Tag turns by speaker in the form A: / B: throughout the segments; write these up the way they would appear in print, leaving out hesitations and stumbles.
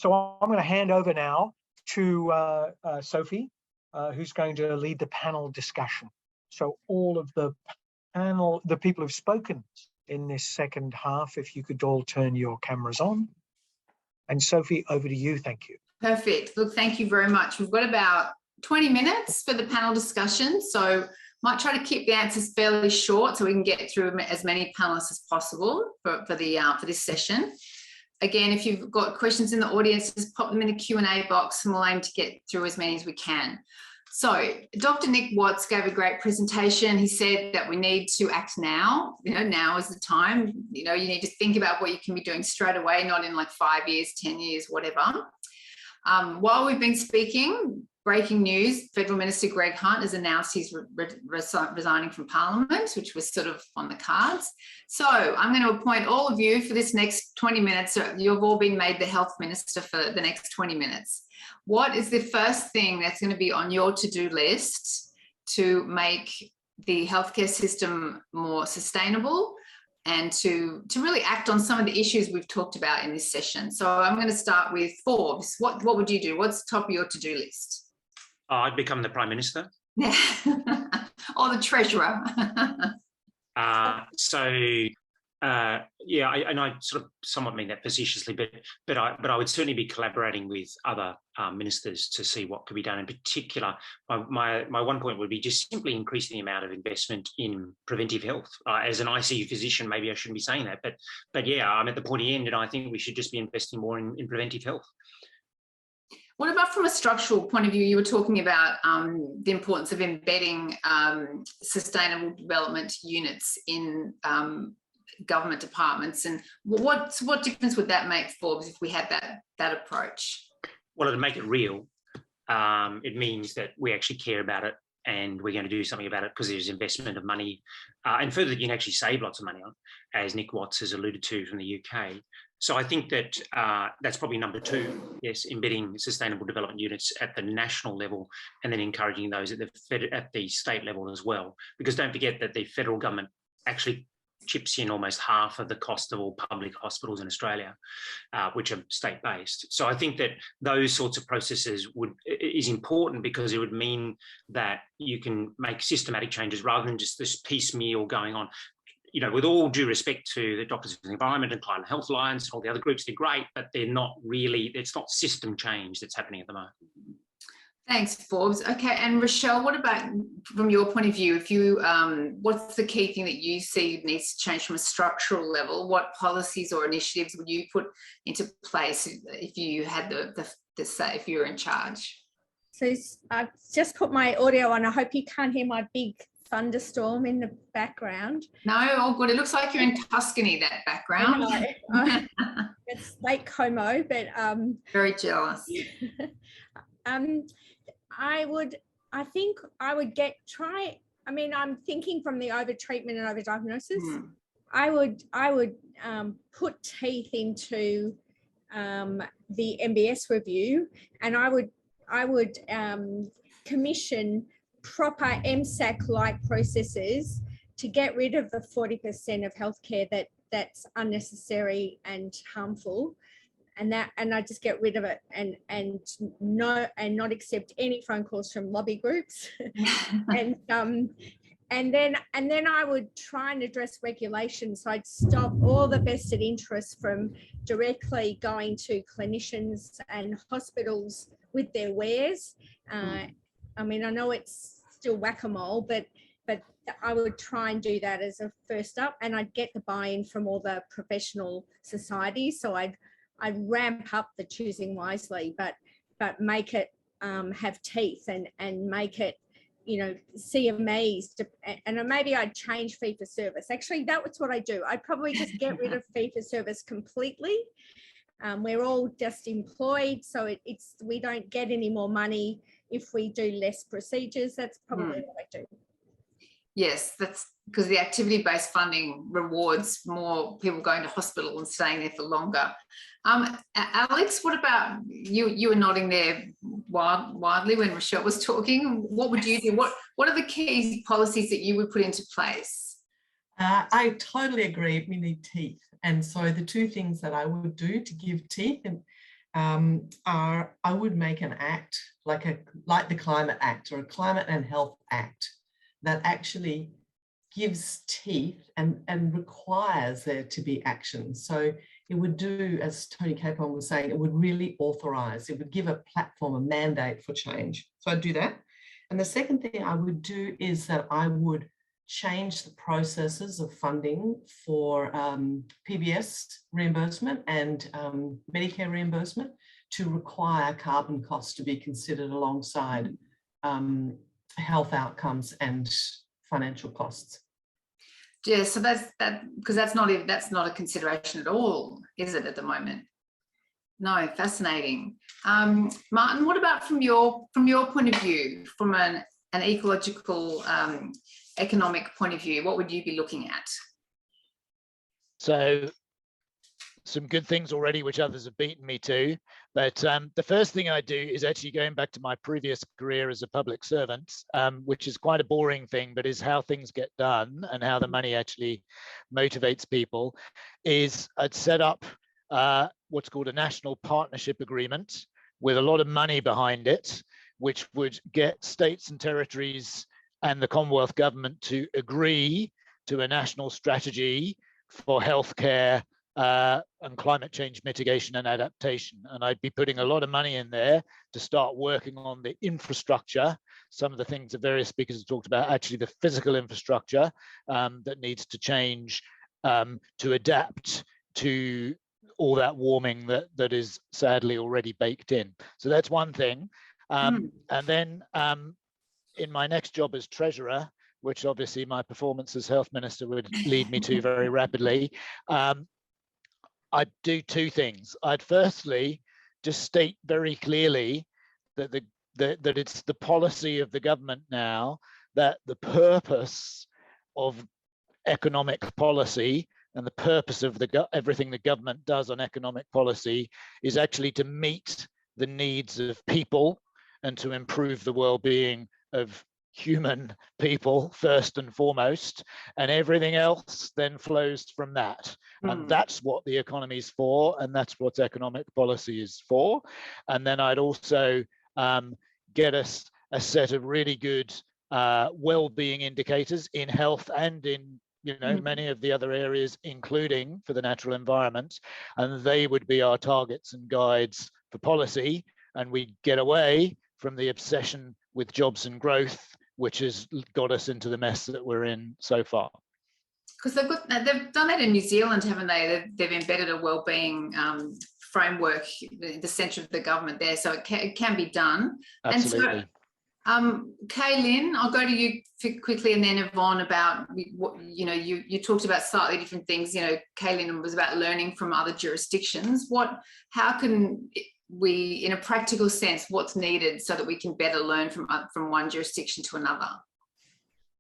A: So I'm going to hand over now to Sophie, who's going to lead the panel discussion. So all of the panel, the people who've spoken in this second half, if you could all turn your cameras on. And Sophie, over to you. Thank you.
B: Perfect. Look, thank you very much. We've got about 20 minutes for the panel discussion, so might try to keep the answers fairly short so we can get through as many panelists as possible for this session. Again, if you've got questions in the audience, just pop them in the Q&A box and we'll aim to get through as many as we can. So Dr. Nick Watts gave a great presentation. He said that we need to act now. Now is the time. You need to think about what you can be doing straight away, not in like 5 years, 10 years, whatever. While we've been speaking, breaking news, Federal Minister Greg Hunt has announced he's resigning from Parliament, which was sort of on the cards. So I'm going to appoint all of you for this next 20 minutes. So you've all been made the Health Minister for the next 20 minutes. What is the first thing that's going to be on your to-do list to make the healthcare system more sustainable and to really act on some of the issues we've talked about in this session? So I'm going to start with Forbes. What would you do? What's top of your to-do list?
C: I'd become the Prime Minister.
B: Yeah. Or the Treasurer.
C: Yeah, and I sort of somewhat mean that facetiously, but I would certainly be collaborating with other ministers to see what could be done. In particular, my one point would be just simply increasing the amount of investment in preventive health. As an ICU physician, maybe I shouldn't be saying that, but yeah, I'm at the pointy end, and I think we should just be investing more in preventive health.
B: What about from a structural point of view? You were talking about the importance of embedding sustainable development units in government departments, and what difference would that make, Forbes, if we had that approach?
C: Well, it'd make it real. It means that we actually care about it and we're going to do something about it because there's investment of money, and further, you can actually save lots of money on, as Nick Watts has alluded to from the UK. So I think that that's probably number two. Yes, embedding sustainable development units at the national level and then encouraging those at the state level as well. Because don't forget that the federal government actually chips in almost half of the cost of all public hospitals in Australia, which are state-based. So I think that those sorts of processes is important because it would mean that you can make systematic changes rather than just this piecemeal going on. With all due respect to the Doctors for the Environment and Climate Health Alliance, all the other groups, they're great, but they're not really, it's not system change that's happening at the moment.
B: Thanks, Forbes. Okay, and Rochelle, what about from your point of view? If you, what's the key thing that you see needs to change from a structural level? What policies or initiatives would you put into place if you had the say, if you were in charge?
D: So I've just put my audio on. I hope you can't hear my big thunderstorm in the background.
B: No, all good. It looks like you're in Tuscany, that background.
D: It's Lake Como, but
B: very jealous.
D: I'm thinking from the overtreatment and overdiagnosis. I would put teeth into the MBS review, and I would commission proper MSAC-like processes to get rid of the 40% of healthcare that's unnecessary and harmful, and I just get rid of it and not accept any phone calls from lobby groups, and then I would try and address regulations. So I'd stop all the vested interests from directly going to clinicians and hospitals with their wares. I know it's still whack-a-mole, but I would try and do that as a first up, and I'd get the buy-in from all the professional societies. So I'd ramp up the choosing wisely, but make it have teeth and make it, CMEs, and maybe I'd change fee for service. Actually, that's what I do. I'd probably just get rid of fee for service completely. We're all just employed, so we don't get any more money if we do less procedures. That's probably what I do.
B: Yes, that's because the activity-based funding rewards more people going to hospital and staying there for longer. Alex, what about you? You were nodding there wildly when Rochelle was talking. What would you do? What are the key policies that you would put into place?
E: I totally agree. We need teeth. And so the two things that I would do to give teeth I would make an act like the Climate Act or a Climate and Health Act that actually gives teeth and requires there to be action. So it would do, as Tony Capon was saying, it would really authorize, it would give a platform, a mandate for change. So I'd do that. And the second thing I would do is that I would change the processes of funding for PBS reimbursement and Medicare reimbursement to require carbon costs to be considered alongside health outcomes and financial costs.
B: Yeah, so that's because that's not a consideration at all, is it, at the moment? No, fascinating. Martin, what about from your point of view, from an ecological economic point of view, what would you be looking at?
F: So some good things already, which others have beaten me to. But the first thing I do is actually going back to my previous career as a public servant, which is quite a boring thing, but is how things get done and how the money actually motivates people, is I'd set up what's called a national partnership agreement with a lot of money behind it, which would get states and territories and the Commonwealth government to agree to a national strategy for healthcare and climate change mitigation and adaptation. And I'd be putting a lot of money in there to start working on the infrastructure, some of the things that various speakers have talked about, actually the physical infrastructure that needs to change to adapt to all that warming that is sadly already baked in. So that's one thing. And then in my next job as treasurer, which obviously my performance as health minister would lead me to very rapidly, I'd do two things. I'd firstly just state very clearly that that it's the policy of the government now that the purpose of economic policy and the purpose of everything the government does on economic policy is actually to meet the needs of people and to improve the well-being of human people first and foremost, and everything else then flows from that. And that's what the economy is for, and that's what economic policy is for. And then I'd also get us a set of really good well-being indicators in health and in many of the other areas, including for the natural environment, and they would be our targets and guides for policy, and we'd get away from the obsession with jobs and growth, which has got us into the mess that we're in so far.
B: Because they've done that in New Zealand, haven't they? They've embedded a wellbeing framework in the centre of the government there, so it can be done.
F: Absolutely.
B: And so, Kaylin, I'll go to you quickly, and then Yvonne about what you talked about slightly different things. Kaylin was about learning from other jurisdictions. How can we, in a practical sense, what's needed so that we can better learn from one jurisdiction to another?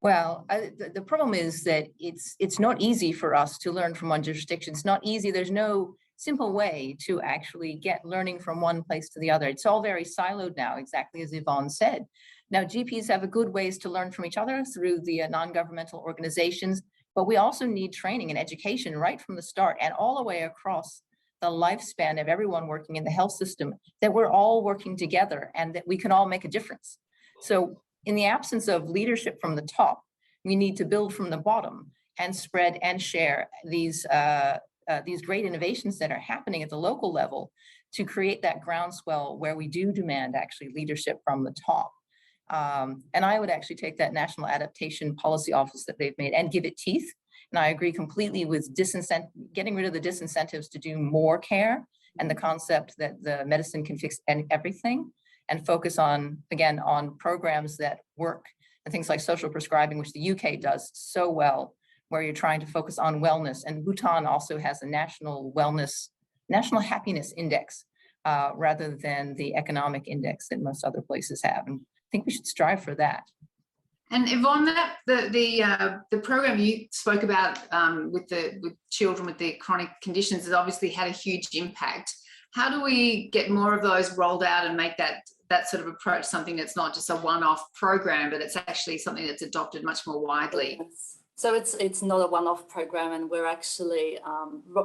G: Well, the problem is that it's not easy for us to learn from one jurisdiction. It's not easy. There's no simple way to actually get learning from one place to the other. It's all very siloed now, exactly as Yvonne said. Now, GPs have a good ways to learn from each other through the non-governmental organizations, but we also need training and education right from the start and all the way across the lifespan of everyone working in the health system, that we're all working together and that we can all make a difference. So in the absence of leadership from the top, we need to build from the bottom and spread and share these great innovations that are happening at the local level to create that groundswell where we do demand actually leadership from the top. And I would actually take that National Adaptation Policy Office that they've made and give it teeth. And I agree completely with getting rid of the disincentives to do more care and the concept that the medicine can fix everything, and focus on, again, on programs that work and things like social prescribing, which the UK does so well, where you're trying to focus on wellness. And Bhutan also has a national happiness index rather than the economic index that most other places have. And I think we should strive for that.
B: And Yvonne, the program you spoke about with children with the chronic conditions has obviously had a huge impact. How do we get more of those rolled out and make that sort of approach something that's not just a one-off program, but it's actually something that's adopted much more widely?
H: So it's not a one-off program, and we're actually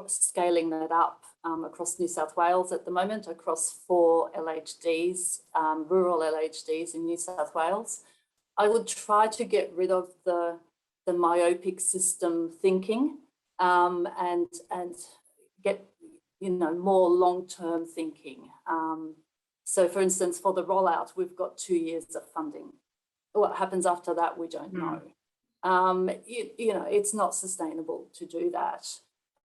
H: scaling that up across New South Wales at the moment, across 4 LHDs, rural LHDs in New South Wales. I would try to get rid of the myopic system thinking and get, you know, more long-term thinking. So for instance, for the rollout, we've got 2 years of funding. What happens after that, we don't know. You know, it's not sustainable to do that.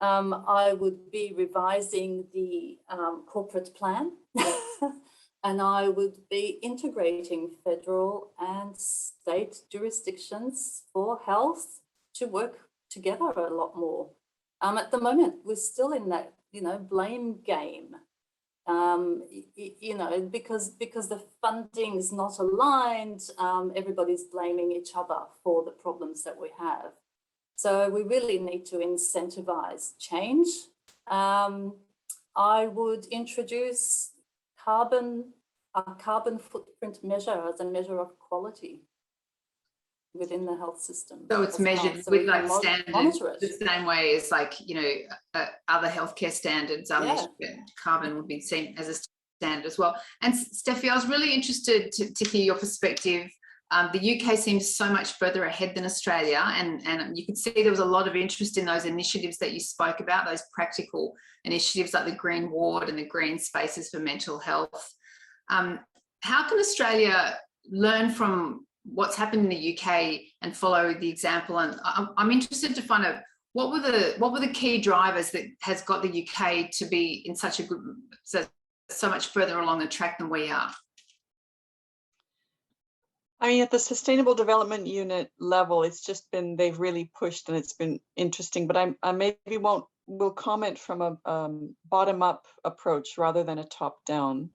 H: I would be revising the corporate plan and I would be integrating federal and state jurisdictions for health to work together a lot more. At the moment, we're still in that, you know, blame game, you know, because the funding is not aligned, everybody's blaming each other for the problems that we have. So we really need to incentivize change. I would introduce a carbon footprint measure as a measure of quality within the health system.
B: So it's measured
H: well, so
B: with like standards, the
H: it.
B: same way as like, you know, other healthcare standards are measured. Carbon would be seen as a standard as well. And Steffi, I was really interested to hear your perspective. The UK seems so much further ahead than Australia, and you could see there was a lot of interest in those initiatives that you spoke about, those practical initiatives like the Green Ward and the Green Spaces for Mental Health. How can Australia learn from what's happened in the UK and follow the example? And I'm interested to find out what were the key drivers that has got the UK to be in such a good, so much further along the track than we are.
I: I mean, at the Sustainable Development Unit level, it's just been, they've really pushed and it's been interesting, but I maybe will comment from a bottom-up approach rather than a top-down.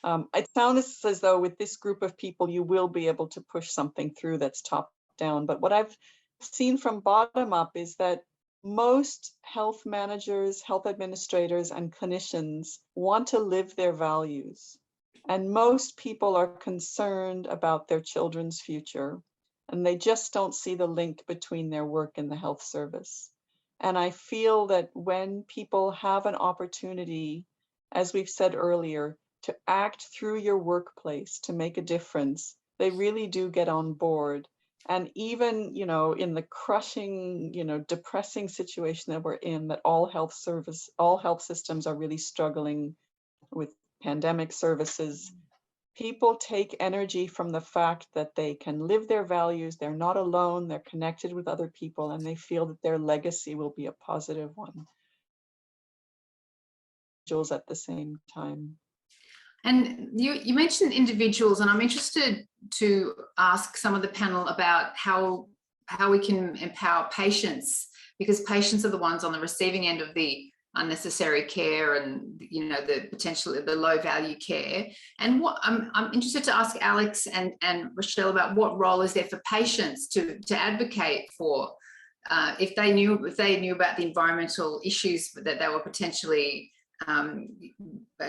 I: It sounds as though with this group of people, you will be able to push something through that's top-down. But what I've seen from bottom-up is that most health managers, health administrators, and clinicians want to live their values. And most people are concerned about their children's future, and they just don't see the link between their work and the health service. And I feel that when people have an opportunity, as we've said earlier, to act through your workplace to make a difference, they really do get on board. And even, you know, in the crushing, you know, depressing situation that we're in, that all health systems are really struggling with pandemic services, people take energy from the fact that they can live their values, they're not alone, they're connected with other people, and they feel that their legacy will be a positive one. At the same time.
B: And you mentioned individuals, and I'm interested to ask some of the panel about how we can empower patients, because patients are the ones on the receiving end of the unnecessary care and, you know, the potential, the low value care. And what I'm interested to ask Alex and Rochelle about what role is there for patients to advocate for, if they knew about the environmental issues that they were potentially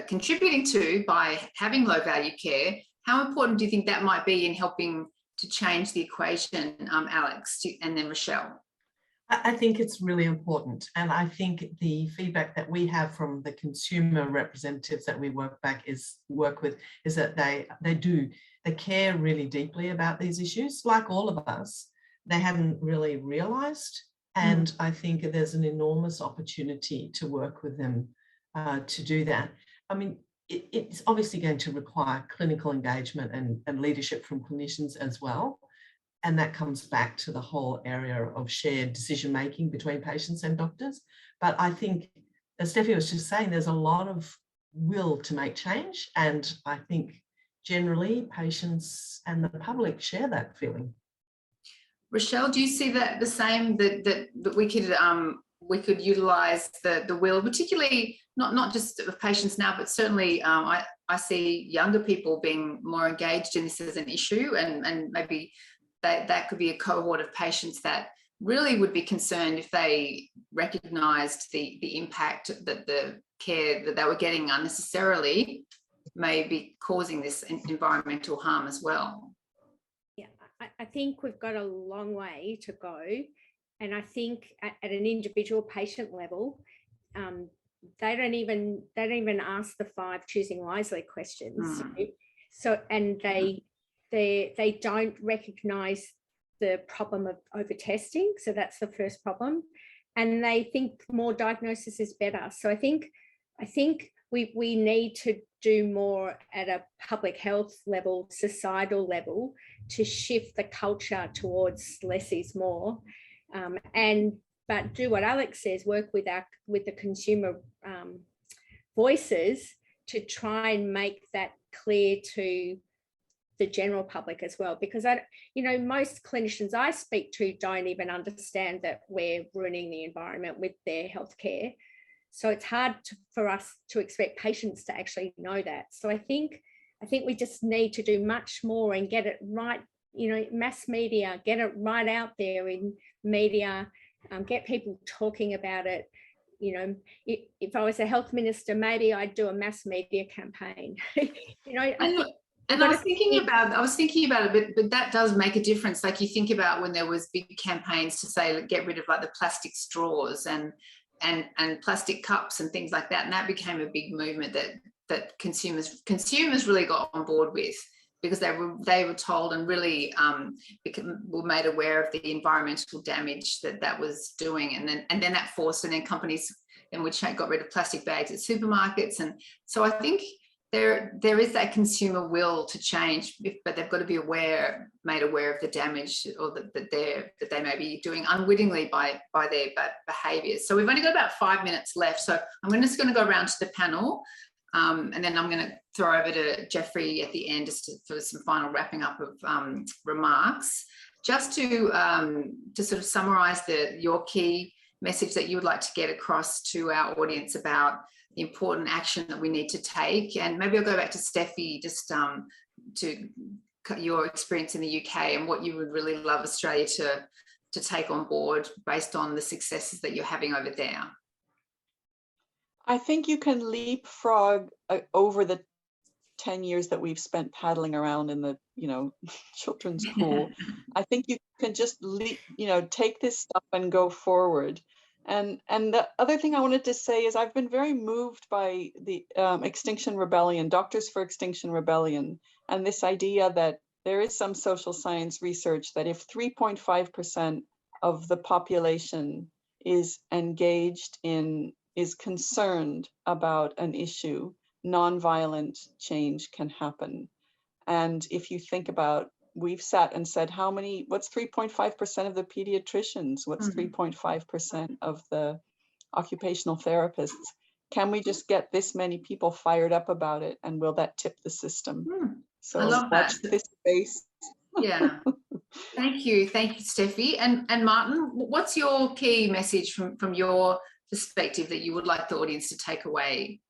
B: contributing to by having low value care. How important do you think that might be in helping to change the equation, Alex, and then Rochelle?
E: I think it's really important. And I think the feedback that we have from the consumer representatives that we work with is that they care really deeply about these issues. Like all of us, they hadn't really realized. And I think there's an enormous opportunity to work with them to do that. I mean, it's obviously going to require clinical engagement and leadership from clinicians as well. And that comes back to the whole area of shared decision-making between patients and doctors. But I think, as Steffi was just saying, there's a lot of will to make change. And I think generally patients and the public share that feeling.
B: Rochelle, do you see that the same, that we could utilise the will, particularly not just of patients now, but certainly I see younger people being more engaged in this as an issue, and maybe that could be a cohort of patients that really would be concerned if they recognised the impact that the care that they were getting unnecessarily may be causing this environmental harm as well.
D: Yeah, I think we've got a long way to go. And I think at an individual patient level, they don't even ask the 5 choosing wisely questions. So and they don't recognize the problem of over testing. So that's the first problem. And they think more diagnosis is better. So I think we need to do more at a public health level, societal level, to shift the culture towards less is more. But do what Alex says, work with the consumer voices to try and make that clear to the general public as well, because most clinicians I speak to don't even understand that we're ruining the environment with their healthcare. So it's hard for us to expect patients to actually know that. So I think we just need to do much more and get it right. Mass media, get it right out there in media, get people talking about it. If I was a health minister, maybe I'd do a mass media campaign.
B: And I was thinking about it, but that does make a difference. Like you think about when there was big campaigns to say, get rid of like the plastic straws and plastic cups and things like that. And that became a big movement that consumers really got on board with, because they were told and really were made aware of the environmental damage that was doing. And then that forced, and then companies then got rid of plastic bags at supermarkets. And so I think there is that consumer will to change, but they've got to be made aware of the damage or that they may be doing unwittingly by their behaviours. So we've only got about 5 minutes left. So I'm just going to go around to the panel, and then I'm going to throw over to Jeffrey at the end for some final wrapping up of remarks. Just to sort of summarise your key message that you would like to get across to our audience about the important action that we need to take. And maybe I'll go back to Steffi, just to your experience in the UK and what you would really love Australia to take on board based on the successes that you're having over there.
I: I think you can leapfrog over the 10 years that we've spent paddling around in the children's pool. I think you can just take this stuff and go forward. And the other thing I wanted to say is I've been very moved by the Extinction Rebellion, Doctors for Extinction Rebellion, and this idea that there is some social science research that if 3.5% of the population is concerned about an issue, nonviolent change can happen. And if you think about, we've sat and said, what's 3.5% of the pediatricians? What's 3.5% of the occupational therapists? Can we just get this many people fired up about it? And will that tip the system? So
B: I love
I: watch
B: that.
I: This space.
B: Yeah. Thank you, Steffi. And Martin, what's your key message from your perspective that you would like the audience to take away?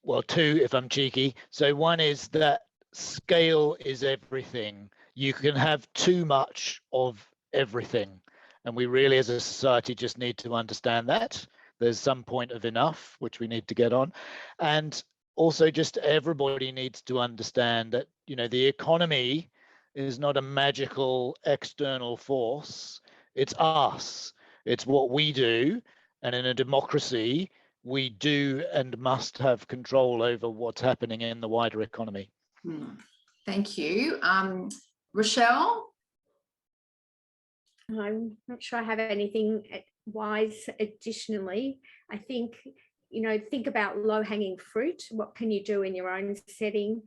F: Well, 2, if I'm cheeky. So one is that scale is everything. You can have too much of everything. And we really, as a society, just need to understand that. There's some point of enough, which we need to get on. And also just everybody needs to understand that, the economy is not a magical external force. It's us. It's what we do. And in a democracy, we do and must have control over what's happening in the wider economy.
B: Thank you. Rochelle?
D: I'm not sure I have anything wise additionally. I think, think about low-hanging fruit. What can you do in your own setting?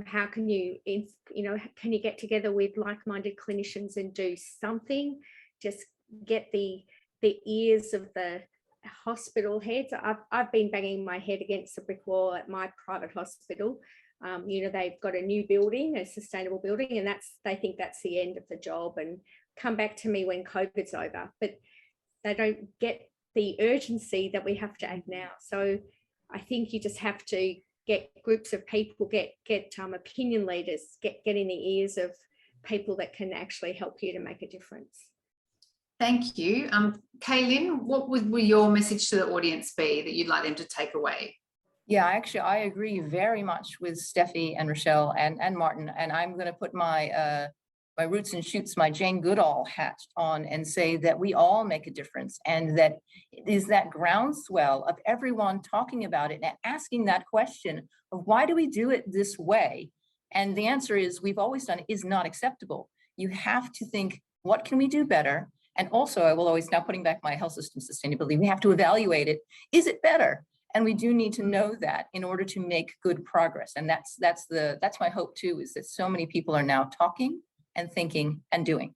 D: How can you, can you get together with like-minded clinicians and do something? Just get the ears of the hospital heads. I've been banging my head against the brick wall at my private hospital. They've got a new building, a sustainable building, and they think that's the end of the job and come back to me when COVID's over. But they don't get the urgency that we have to act now. So I think you just have to get groups of people, get opinion leaders, get in the ears of people that can actually help you to make a difference.
B: Thank you. Kaylin, what will your message to the audience be that you'd like them to take away?
G: Yeah, actually, I agree very much with Steffi and Rochelle and Martin, and I'm going to put my my Roots and Shoots, my Jane Goodall hat on and say that we all make a difference, and that it is that groundswell of everyone talking about it and asking that question of why do we do it this way? And the answer is we've always done it is not acceptable. You have to think, what can we do better? And also, I will always, now putting back my health system sustainability, we have to evaluate it. Is it better? And we do need to know that in order to make good progress. And that's my hope too, is that so many people are now talking and thinking and doing.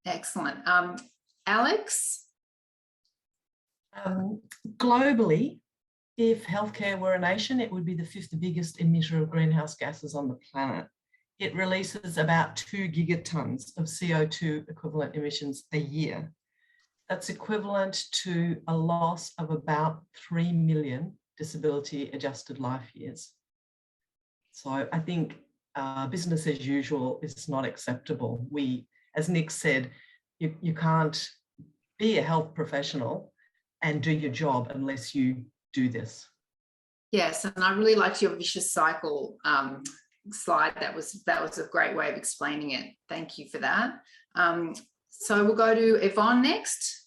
B: Excellent. Alex?
E: Globally, if healthcare were a nation, it would be the 5th biggest emitter of greenhouse gases on the planet. It releases about 2 gigatons of CO2 equivalent emissions a year. That's equivalent to a loss of about 3 million disability adjusted life years. So I think business as usual is not acceptable. We, as Nick said, you can't be a health professional and do your job unless you do this. Yes,
B: and I really liked your vicious cycle slide. That was a great way of explaining it. Thank you for that. So we'll go to Yvonne next.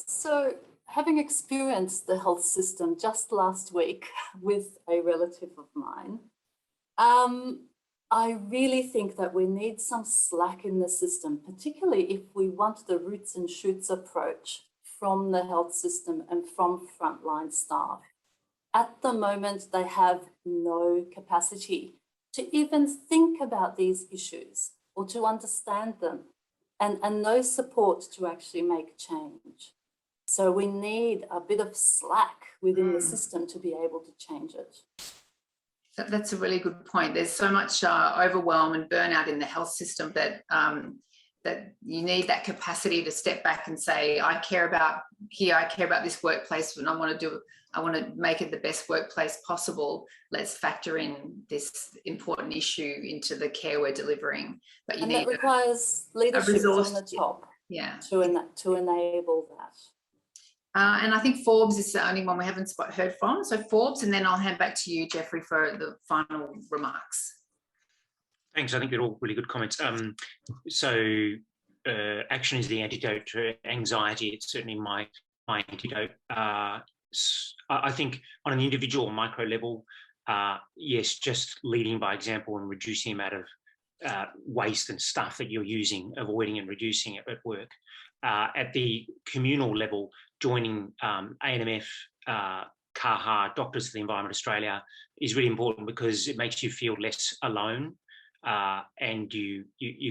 H: So having experienced the health system just last week with a relative of mine, I really think that we need some slack in the system, particularly if we want the Roots and Shoots approach from the health system and from frontline staff. At the moment, they have no capacity to even think about these issues or to understand them, and no support to actually make change. So we need a bit of slack within the system to be able to change it.
B: That's a really good point. There's so much overwhelm and burnout in the health system that that you need that capacity to step back and say, I care about this workplace, and I want to make it the best workplace possible. Let's factor in this important issue into the care we're delivering. But
H: that requires leadership on the top, to enable that.
B: And I think Forbes is the only one we haven't heard from. So Forbes, and then I'll hand back to you, Jeffrey, for the final remarks.
C: Thanks. I think they're all really good comments. So action is the antidote to anxiety. It's certainly my antidote. I think on an individual micro level, yes, just leading by example and reducing the amount of waste and stuff that you're using, avoiding and reducing it at work. At the communal level, joining ANMF, CAHA, Doctors for the Environment Australia is really important because it makes you feel less alone. And you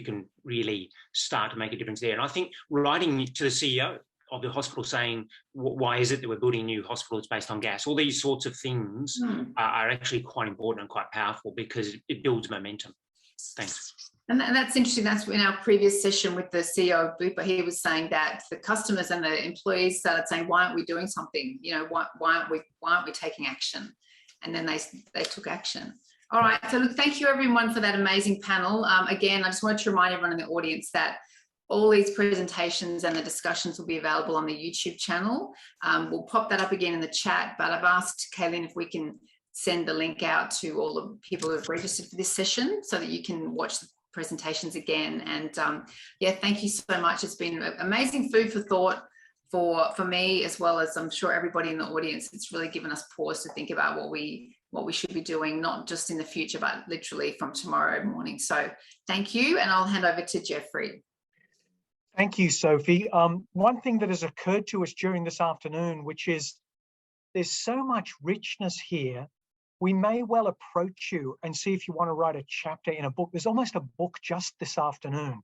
C: can really start to make a difference there. And I think writing to the CEO of the hospital saying, why is it that we're building new hospitals based on gas? All these sorts of things are actually quite important and quite powerful because it builds momentum. Thanks.
B: And that's interesting. That's in our previous session with the CEO of Bupa. He was saying that the customers and the employees started saying, why aren't we doing something? You know, why aren't we taking action? And then they took action. All right, so look, thank you everyone for that amazing panel. Again, I just wanted to remind everyone in the audience that all these presentations and the discussions will be available on the YouTube channel. We'll pop that up again in the chat, but I've asked Kayleen if we can send the link out to all the people who have registered for this session so that you can watch the presentations again. And yeah, thank you so much. It's been amazing food for thought for me, as well as I'm sure everybody in the audience. It's really given us pause to think about what we should be doing, not just in the future, but literally from tomorrow morning. So thank you, and I'll hand over to Jeffrey.
A: Thank you, Sophie. One thing that has occurred to us during this afternoon, which is there's so much richness here. We may well approach you and see if you want to write a chapter in a book. There's almost a book just this afternoon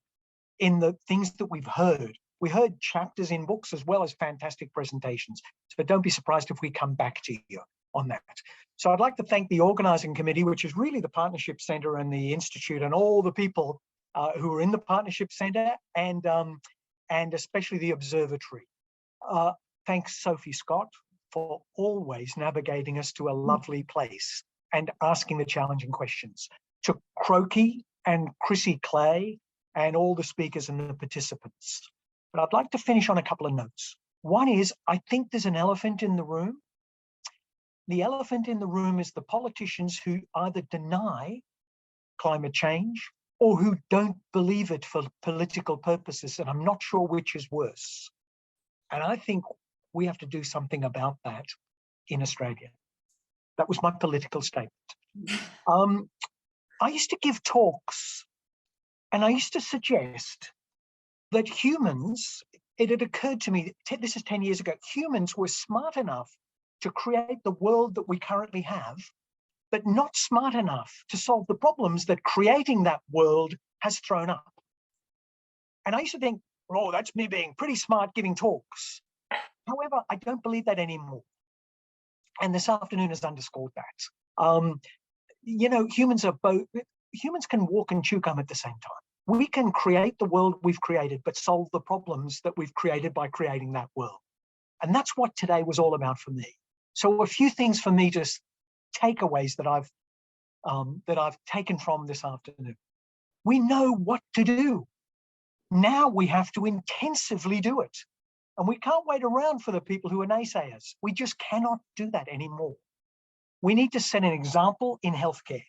A: in the things that we've heard. We heard chapters in books as well as fantastic presentations. So don't be surprised if we come back to you on that. So I'd like to thank the organising committee, which is really the Partnership Centre and the Institute and all the people who are in the Partnership Centre and especially the Observatory. Thanks, Sophie Scott, for always navigating us to a lovely place and asking the challenging questions. To Croaky and Chrissy Clay and all the speakers and the participants. But I'd like to finish on a couple of notes. One is, I think there's an elephant in the room. The elephant in the room is the politicians who either deny climate change or who don't believe it for political purposes. And I'm not sure which is worse. And I think we have to do something about that in Australia. That was my political statement. I used to give talks, and I used to suggest that humans, it had occurred to me, this is 10 years ago, humans were smart enough to create the world that we currently have, but not smart enough to solve the problems that creating that world has thrown up. And I used to think, oh, that's me being pretty smart giving talks. However, I don't believe that anymore. And this afternoon has underscored that. You know, humans can walk and chew gum at the same time. We can create the world we've created, but solve the problems that we've created by creating that world. And that's what today was all about for me. So a few things for me, just takeaways that I've taken from this afternoon. We know what to do. Now we have to intensively do it. And we can't wait around for the people who are naysayers. We just cannot do that anymore. We need to set an example in healthcare.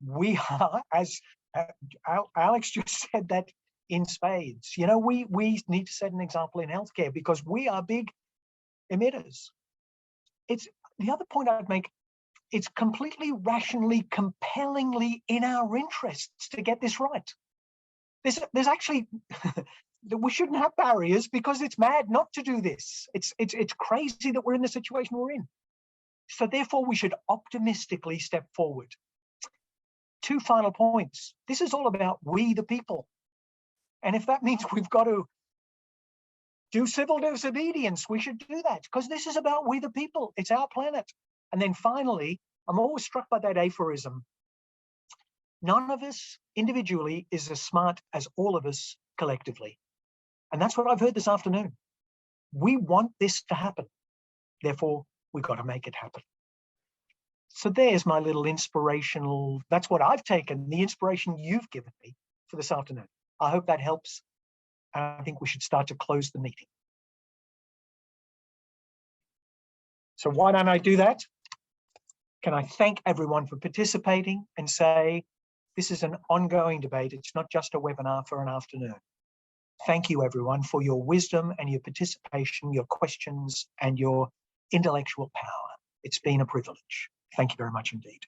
A: We are, as Alex just said that in spades, you know, we need to set an example in healthcare because we are big emitters. It's the other point I'd make, it's completely rationally, compellingly in our interests to get this right. There's actually, we shouldn't have barriers because it's mad not to do this. It's crazy that we're in the situation we're in. So therefore we should optimistically step forward. 2 final points. This is all about we the people. And if that means we've got to do civil disobedience, we should do that because this is about we the people. It's our planet. And then finally, I'm always struck by that aphorism. None of us individually is as smart as all of us collectively. And that's what I've heard this afternoon. We want this to happen. Therefore, we've got to make it happen. So there's my little inspirational, that's what I've taken, the inspiration you've given me for this afternoon. I hope that helps. And I think we should start to close the meeting. So why don't I do that? Can I thank everyone for participating and say, this is an ongoing debate. It's not just a webinar for an afternoon. Thank you, everyone, for your wisdom and your participation, your questions, and your intellectual power. It's been a privilege. Thank you very much indeed.